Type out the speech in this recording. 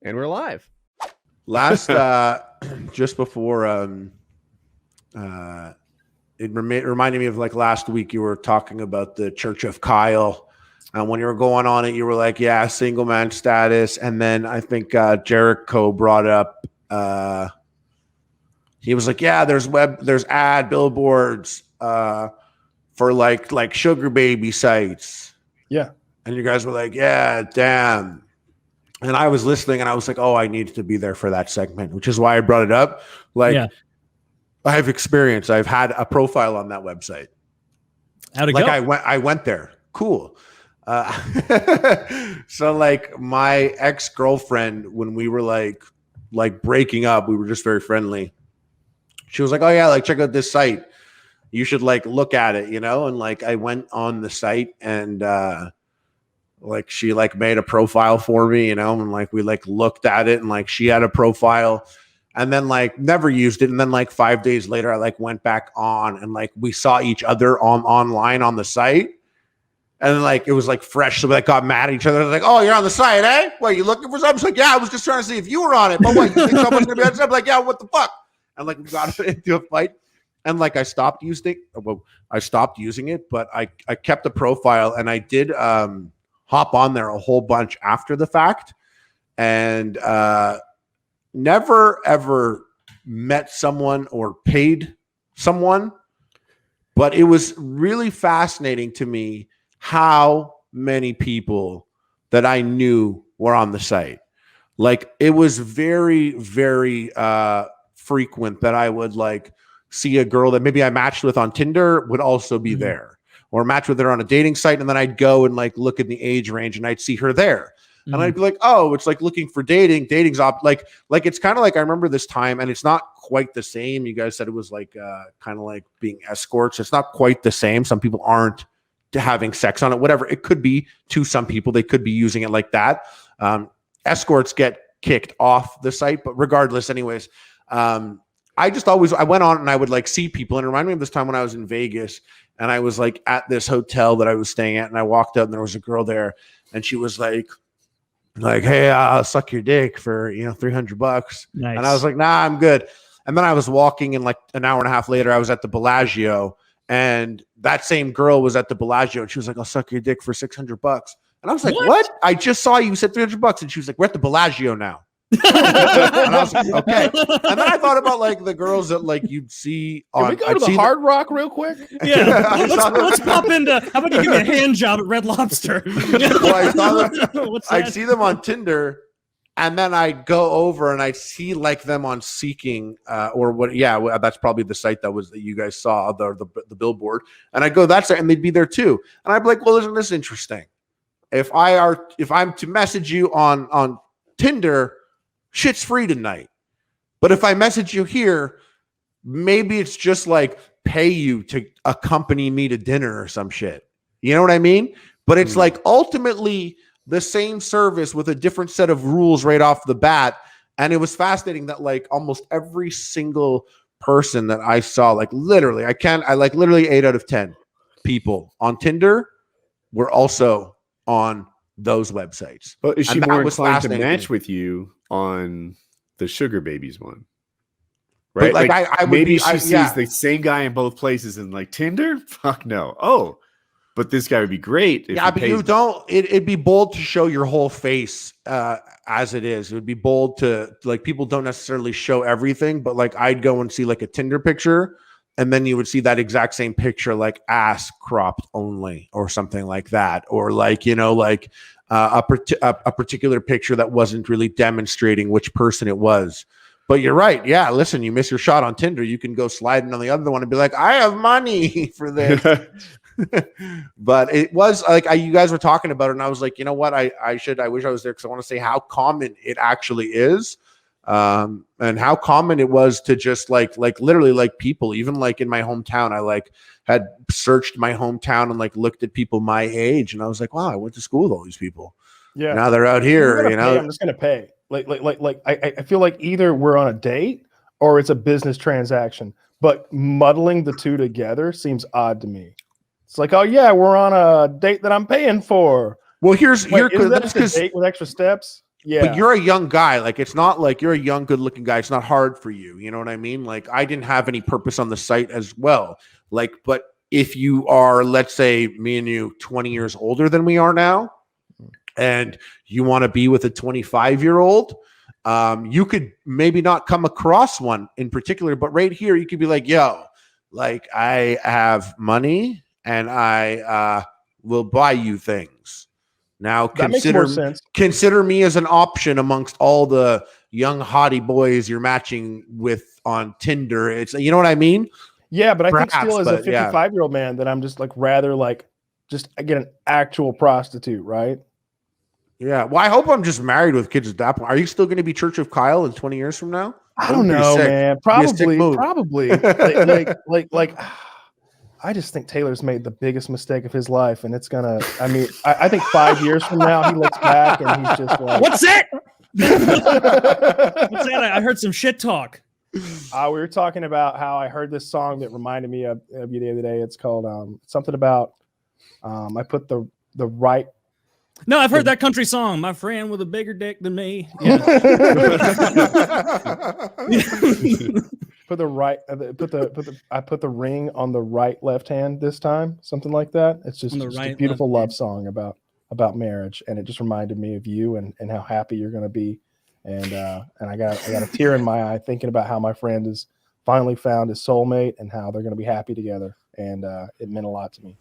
And we're live. Last, just before, it reminded me of like last week, you were talking about the Church of Kyle. And when you were going on it, you were like, yeah, single man status. And then I think Jericho brought up, he was like, yeah, there's ad billboards for like sugar baby sites. Yeah. And you guys were like, yeah, damn. And I was listening and I was like, oh, I need to be there for that segment, which is why I brought it up. Like, yeah. I have experience. I've had a profile on that website. How'd it go? I went there. Cool. So like my ex-girlfriend, when we were like breaking up, we were just very friendly. She was like, oh yeah, like check out this site. You should like look at it, you know? And like I went on the site and like she like made a profile for me, you know, and like we like looked at it and like she had a profile and then like never used it. And then like 5 days later, I like went back on and like we saw each other online on the site. And then like it was like fresh. So we like got mad at each other. Like, oh, you're on the site, eh? What, you looking for something? I was like, yeah, I was just trying to see if you were on it. But what, you think someone's gonna be on it? I'm like, yeah, what the fuck? And like we got into a fight. And like I stopped using it, but I kept the profile and I did hop on there a whole bunch after the fact and never ever met someone or paid someone, but it was really fascinating to me how many people that I knew were on the site. Like it was very, very frequent that I would like see a girl that maybe I matched with on Tinder would also be there. Or match with her on a dating site, and then I'd go and like look at the age range, and I'd see her there, and I'd be like, "Oh, it's like looking for dating. Dating's like it's kind of like I remember this time, and it's not quite the same. You guys said it was like kind of like being escorts. It's not quite the same. Some people aren't having sex on it. Whatever it could be to some people, they could be using it like that. Escorts get kicked off the site, but regardless, anyways, I went on and I would like see people, and it reminded me of this time when I was in Vegas. And I was like at this hotel that I was staying at, and I walked up and there was a girl there, and she was like, hey, I'll suck your dick for $300. Nice. And I was like, nah, I'm good. And then I was walking, and like an hour and a half later, I was at the Bellagio, and that same girl was at the Bellagio, and she was like, I'll suck your dick for $600. And I was like, what? I just saw you said $300, and she was like, we're at the Bellagio now. And I was like, okay. And then I thought about like the girls that like you'd see on. Can we go to the Hard Rock real quick? Yeah, let's pop into. How about you give me a hand job at Red Lobster? Well, I'd see them on Tinder, and then I'd go over and I'd see like them on Seeking or what? Yeah, that's probably the site that you guys saw the billboard, and I'd go that site, and they'd be there too, and I'd be like, well, isn't this interesting? If I'm to message you on Tinder, shit's free tonight. But if I message you here, maybe it's just like pay you to accompany me to dinner or some shit. You know what I mean? But it's like ultimately the same service with a different set of rules right off the bat. And it was fascinating that like almost every single person that I saw, like literally 8 out of 10 people on Tinder were also on those websites. Well, is she more inclined to match with you on the Sugar Babies one? Right? But I would maybe she sees the same guy in both places and like Tinder? Fuck no. Oh, but this guy would be great. But you don't, it'd be bold to show your whole face as it is. It would be bold to like, people don't necessarily show everything, but like I'd go and see like a Tinder picture, and then you would see that exact same picture, like ass cropped only or something like that. Or like, a particular picture that wasn't really demonstrating which person it was. But you're right. Yeah, listen, you miss your shot on Tinder, you can go sliding on the other one and be like, I have money for this. But it was like you guys were talking about it, and I was like, you know what? I wish I was there because I want to say how common it actually is. And how common it was to just like literally like people, even like in my hometown, I like had searched my hometown and like looked at people my age, and I was like, wow, I went to school with all these people. Yeah, now they're out here. I'm just gonna pay. I feel like either we're on a date or it's a business transaction, but muddling the two together seems odd to me. It's like, oh yeah, we're on a date that I'm paying for. Well, that's a date with extra steps. Yeah. But you're a young guy. Like, it's not like you're a young, good looking guy. It's not hard for you. You know what I mean? Like, I didn't have any purpose on the site as well. Like, but if you are, let's say, me and you, 20 years older than we are now, and you want to be with a 25-year-old, you could maybe not come across one in particular, but right here, you could be like, yo, like, I have money and I will buy you things. Now That makes more sense. consider me as an option amongst all the young hottie boys you're matching with on Tinder. It's, you know what I mean? Yeah, but I think Perhaps, still as a but yeah. 55-year-old man that I'm just like rather like just get an actual prostitute, right? Yeah. Well, I hope I'm just married with kids at that point. Are you still going to be Church of Kyle in 20 years from now? I don't know, man. Probably. like I just think Taylor's made the biggest mistake of his life, and it's gonna. I mean, I think 5 years from now he looks back and he's just like, What's that? What's that? I heard some shit talk. We were talking about how I heard this song that reminded me of you the other day. It's called something about. I put the right. No, I've heard that country song. My friend with a bigger dick than me. Yeah. Put the right. I put the ring on the right left hand this time. Something like that. It's just a beautiful love song about marriage, and it just reminded me of you and how happy you're going to be. And I got a tear in my eye thinking about how my friend has finally found his soulmate and how they're going to be happy together. And it meant a lot to me.